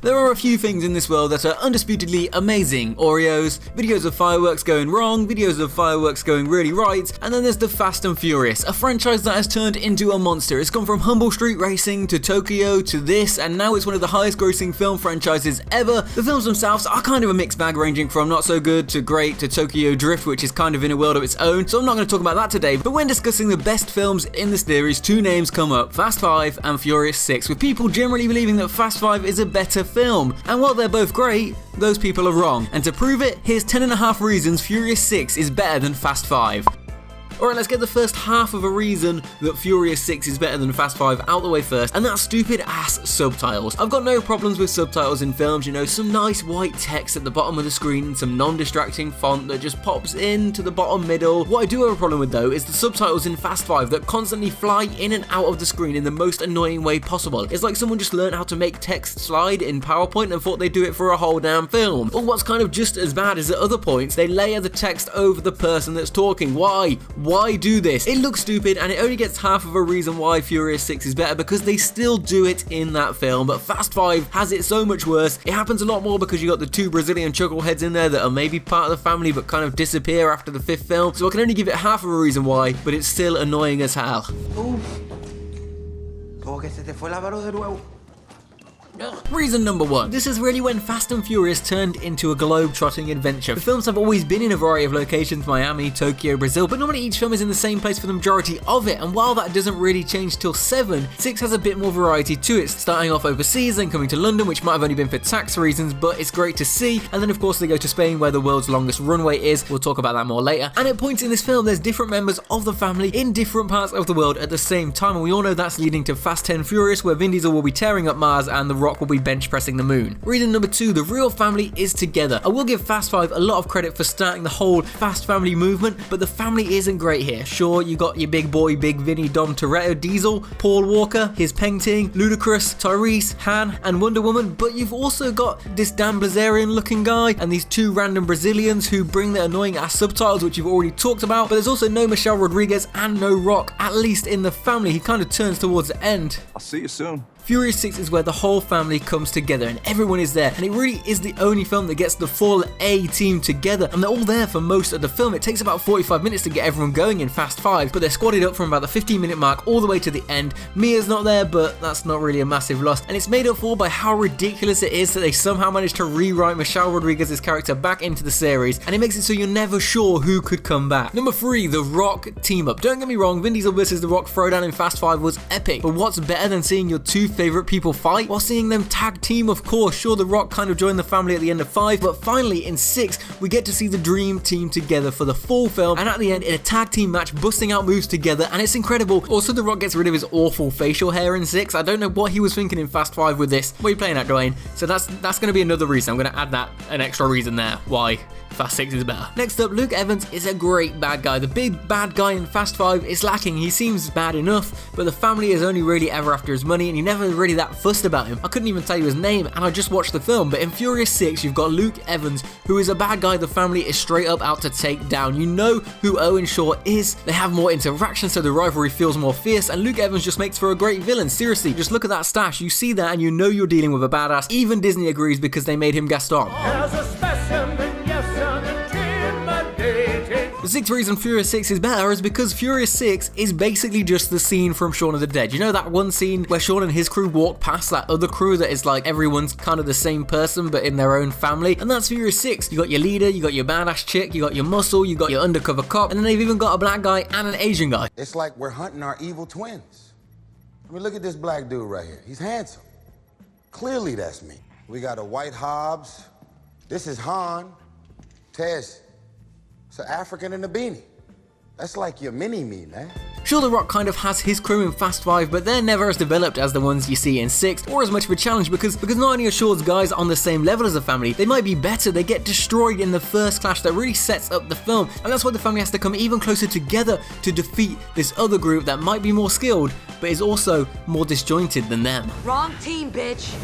There are a few things in this world that are undisputedly amazing. Oreos, videos of fireworks going wrong, videos of fireworks going really right, and then there's the Fast and Furious, a franchise that has turned into a monster. It's gone from humble street racing to Tokyo to this, and now it's one of the highest grossing film franchises ever. The films themselves are kind of a mixed bag, ranging from not so good to great to Tokyo Drift, which is kind of in a world of its own, so I'm not going to talk about that today. But when discussing the best films in the series, two names come up: Fast 5 and Furious 6, with people generally believing that Fast 5 is a better film. And while they're both great, those people are wrong. And to prove it, here's 10.5 reasons Furious 6 is better than Fast 5. Alright, let's get the first half of a reason that Furious 6 is better than Fast 5 out the way first, and that's stupid ass subtitles. I've got no problems with subtitles in films, you know, some nice white text at the bottom of the screen, some non-distracting font that just pops into the bottom middle. What I do have a problem with though is the subtitles in Fast 5 that constantly fly in and out of the screen in the most annoying way possible. It's like someone just learned how to make text slide in PowerPoint and thought they'd do it for a whole damn film. Or what's kind of just as bad is at other points, they layer the text over the person that's talking. Why do this? It looks stupid, and it only gets half of a reason why Furious 6 is better, because they still do it in that film. But Fast 5 has it so much worse. It happens a lot more because you got the two Brazilian chuckleheads in there that are maybe part of the family but kind of disappear after the 5th film. So I can only give it half of a reason why, but it's still annoying as hell. Reason number 1. This is really when Fast and Furious turned into a globe-trotting adventure. The films have always been in a variety of locations: Miami, Tokyo, Brazil, but normally each film is in the same place for the majority of it, and while that doesn't really change till 7, 6 has a bit more variety to it, starting off overseas and coming to London, which might have only been for tax reasons, but it's great to see, and then of course they go to Spain where the world's longest runway is. We'll talk about that more later. And at points in this film there's different members of the family in different parts of the world at the same time, and we all know that's leading to Fast 10 Furious, where Vin Diesel will be tearing up Mars and The Rock will be bench pressing the moon. Reason number 2, the real family is together. I will give Fast 5 a lot of credit for starting the whole Fast family movement, but the family isn't great here. Sure, you got your big boy, Big Vinny, Dom Toretto, Diesel, Paul Walker, his Peng Ting, Ludacris, Tyrese, Han, and Wonder Woman, but you've also got this Dan Blazarian looking guy and these two random Brazilians who bring their annoying ass subtitles, which you've already talked about, but there's also no Michelle Rodriguez and no Rock, at least in the family. He kind of turns towards the end. I'll see you soon. Furious 6 is where the whole family comes together and everyone is there, and it really is the only film that gets the full A team together, and they're all there for most of the film. It takes about 45 minutes to get everyone going in Fast 5, but they're squatted up from about the 15-minute mark all the way to the end. Mia's not there, but that's not really a massive loss, and it's made up for by how ridiculous it is that they somehow managed to rewrite Michelle Rodriguez's character back into the series, and it makes it so you're never sure who could come back. Number 3, the Rock team up. Don't get me wrong, Vin Diesel versus The Rock throwdown in Fast 5 was epic, but what's better than seeing your two favorite people fight while seeing them tag team? Of course, sure, The Rock kind of joined the family at the end of 5, but finally in 6 we get to see the dream team together for the full film, and at the end in a tag team match busting out moves together, and it's incredible. Also, The Rock gets rid of his awful facial hair in 6. I don't know what he was thinking in Fast 5 with this. What are you playing at, Dwayne? So that's going to be another reason. I'm going to add that, an extra reason there why Fast 6 is better. Next up, Luke Evans is a great bad guy. The big bad guy in Fast 5 is lacking. He seems bad enough, but the family is only really ever after his money, and you're never really that fussed about him. I couldn't even tell you his name, and I just watched the film. But in Furious 6, you've got Luke Evans, who is a bad guy the family is straight up out to take down. You know who Owen Shaw is. They have more interaction, so the rivalry feels more fierce, and Luke Evans just makes for a great villain. Seriously, just look at that stash. You see that, and you know you're dealing with a badass. Even Disney agrees because they made him Gaston. The 6th reason Furious 6 is better is because Furious 6 is basically just the scene from Shaun of the Dead. You know that one scene where Shaun and his crew walk past that other crew that is like everyone's kind of the same person but in their own family? And that's Furious 6. You got your leader, you got your badass chick, you got your muscle, you got your undercover cop, and then they've even got a black guy and an Asian guy. It's like we're hunting our evil twins. I mean, look at this black dude right here. He's handsome. Clearly that's me. We got a white Hobbs. This is Han. Tez. It's an African in a beanie. That's like your mini-me, man. Sure, The Rock kind of has his crew in Fast 5, but they're never as developed as the ones you see in 6, or as much of a challenge, because not only are Shaw's guys on the same level as the family, they might be better. They get destroyed in the first clash that really sets up the film, and that's why the family has to come even closer together to defeat this other group that might be more skilled, but is also more disjointed than them. Wrong team, bitch.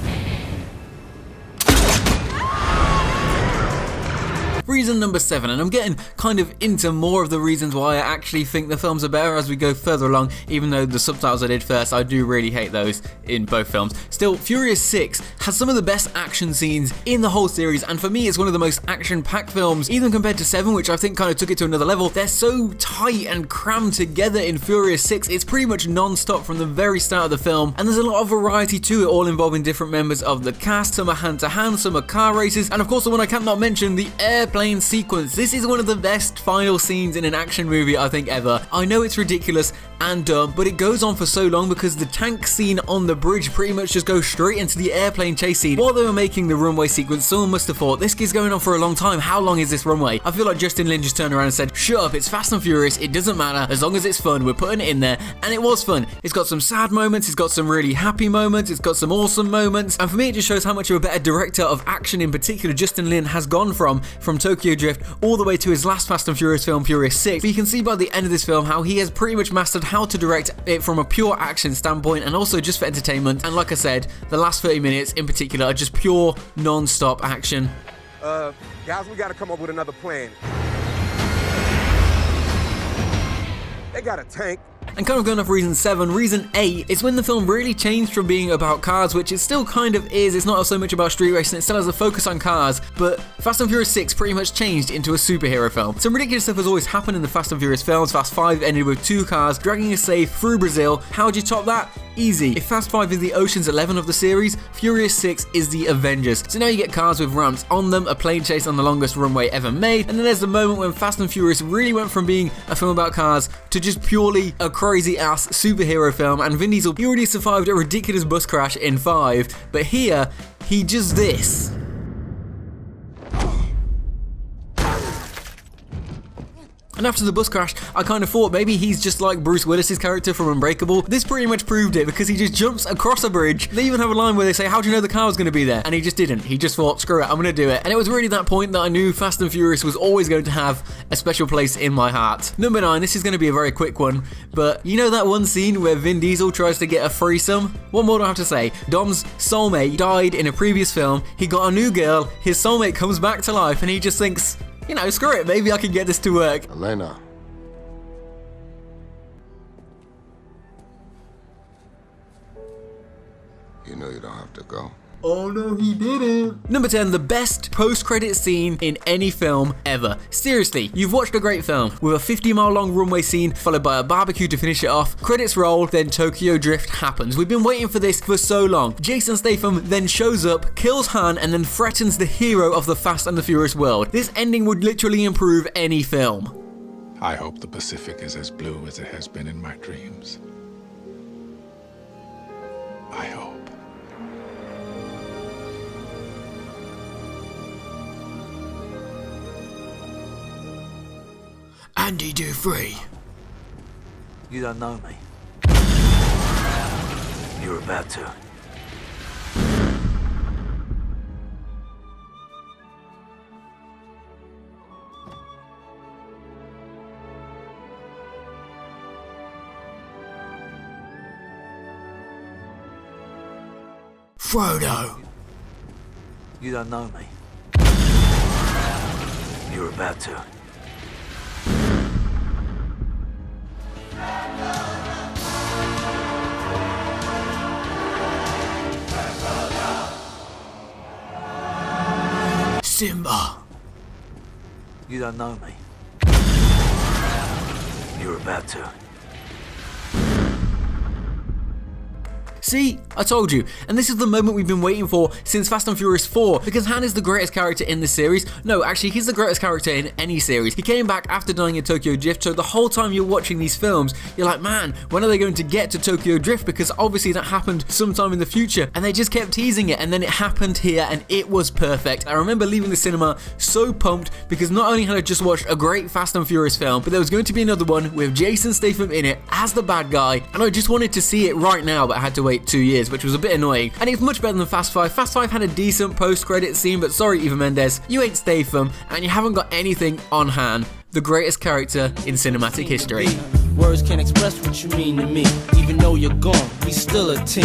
Reason number 7, and I'm getting kind of into more of the reasons why I actually think the films are better as we go further along, even though the subtitles I did first, I do really hate those in both films. Still, Furious 6 has some of the best action scenes in the whole series, and for me it's one of the most action-packed films, even compared to 7, which I think kind of took it to another level. They're so tight and crammed together in Furious 6, it's pretty much non-stop from the very start of the film, and there's a lot of variety to it, all involving different members of the cast. Some are hand-to-hand, some are car races, and of course the one I can't not mention, the airplane sequence. This is one of the best final scenes in an action movie I think ever. I know it's ridiculous and dumb, but it goes on for so long because the tank scene on the bridge pretty much just goes straight into the airplane chase scene. While they were making the runway sequence, someone must have thought, this is going on for a long time, how long is this runway? I feel like Justin Lin just turned around and said, shut up, it's Fast and Furious, it doesn't matter, as long as it's fun, we're putting it in there, and it was fun. It's got some sad moments, it's got some really happy moments, it's got some awesome moments, and for me it just shows how much of a better director of action in particular Justin Lin has gone from Tokyo Drift all the way to his last Fast and Furious film, Furious 6. But you can see by the end of this film how he has pretty much mastered how to direct it from a pure action standpoint and also just for entertainment. And like I said, the last 30 minutes in particular are just pure non-stop action. Guys, we gotta come up with another plan. They got a tank. And kind of going off reason 7, reason 8 is when the film really changed from being about cars, which it still kind of is. It's not so much about street racing, it still has a focus on cars, but Fast and Furious 6 pretty much changed into a superhero film. Some ridiculous stuff has always happened in the Fast and Furious films. Fast 5 ended with 2 cars dragging a safe through Brazil. How'd you top that? Easy. If Fast 5 is the Ocean's 11 of the series, Furious 6 is the Avengers. So now you get cars with ramps on them, a plane chase on the longest runway ever made, and then there's the moment when Fast and Furious really went from being a film about cars to just purely a crazy ass superhero film. And Vin Diesel, he already survived a ridiculous bus crash in 5, but here, he does this. And after the bus crash, I kind of thought maybe he's just like Bruce Willis's character from Unbreakable. This pretty much proved it because he just jumps across a bridge. They even have a line where they say, how do you know the car was going to be there? And he just didn't. He just thought, screw it, I'm going to do it. And it was really that point that I knew Fast and Furious was always going to have a special place in my heart. Number 9, this is going to be a very quick one, but you know that one scene where Vin Diesel tries to get a threesome? What more do I have to say? Dom's soulmate died in a previous film. He got a new girl. His soulmate comes back to life and he just thinks, you know, screw it, maybe I can get this to work. Elena. You know you don't have to go. Oh no, he didn't. Number 10, the best post-credit scene in any film ever. Seriously, you've watched a great film with a 50-mile long runway scene followed by a barbecue to finish it off. Credits roll, then Tokyo Drift happens. We've been waiting for this for so long. Jason Statham then shows up, kills Han, and then threatens the hero of the Fast and the Furious world. This ending would literally improve any film. I hope the Pacific is as blue as it has been in my dreams. I hope. Andy Dufresne. You don't know me. You're about to. Frodo. You don't know me. You're about to. Simba. You don't know me. You're about to. See, I told you, and this is the moment we've been waiting for since Fast and Furious 4, because Han is the greatest character in this series. No, actually, he's the greatest character in any series. He came back after dying in Tokyo Drift, so the whole time you're watching these films, you're like, man, when are they going to get to Tokyo Drift? Because obviously that happened sometime in the future, and they just kept teasing it, and then it happened here, and it was perfect. I remember leaving the cinema so pumped, because not only had I just watched a great Fast and Furious film, but there was going to be another one with Jason Statham in it as the bad guy, and I just wanted to see it right now, but I had to wait 2 years, which was a bit annoying. And it's much better than Fast 5. Fast 5 had a decent post-credit scene, but sorry, Eva Mendes, you ain't Statham, and you haven't got anything on Han, the greatest character in cinematic history. Words can't express what you mean to me. Even though you're gone, we still a team.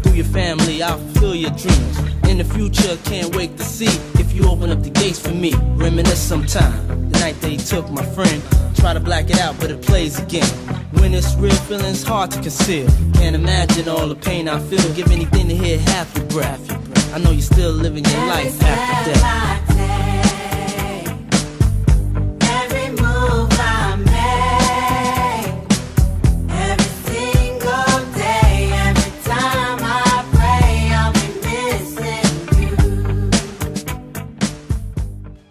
through your family, I'll fulfill your dreams. In the future, can't wait to see if you open up the gates for me. Reminisce sometime, the night they took my friend. Try to black it out, but it plays again. When it's real, feeling's hard to conceal. Can't imagine all the pain I feel. Give anything to hear half your breath. I know you're still living your life after death.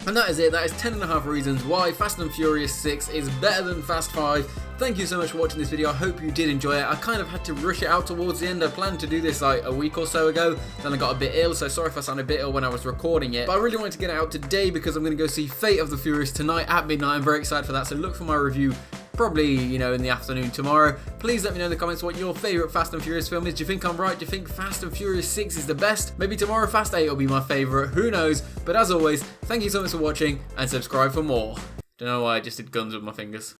And that is it. That is 10.5 reasons why Fast and Furious 6 is better than Fast 5. Thank you so much for watching this video. I hope you did enjoy it. I kind of had to rush it out towards the end. I planned to do this like a week or so ago. Then I got a bit ill, so sorry if I sound a bit ill when I was recording it. But I really wanted to get it out today because I'm going to go see Fate of the Furious tonight at midnight. I'm very excited for that, so look for my review probably, you know, in the afternoon tomorrow. Please let me know in the comments what your favourite Fast and Furious film is. Do you think I'm right? Do you think Fast and Furious 6 is the best? Maybe tomorrow Fast 8 will be my favourite. Who knows? But as always, thank you so much for watching and subscribe for more. Don't know why I just did guns with my fingers.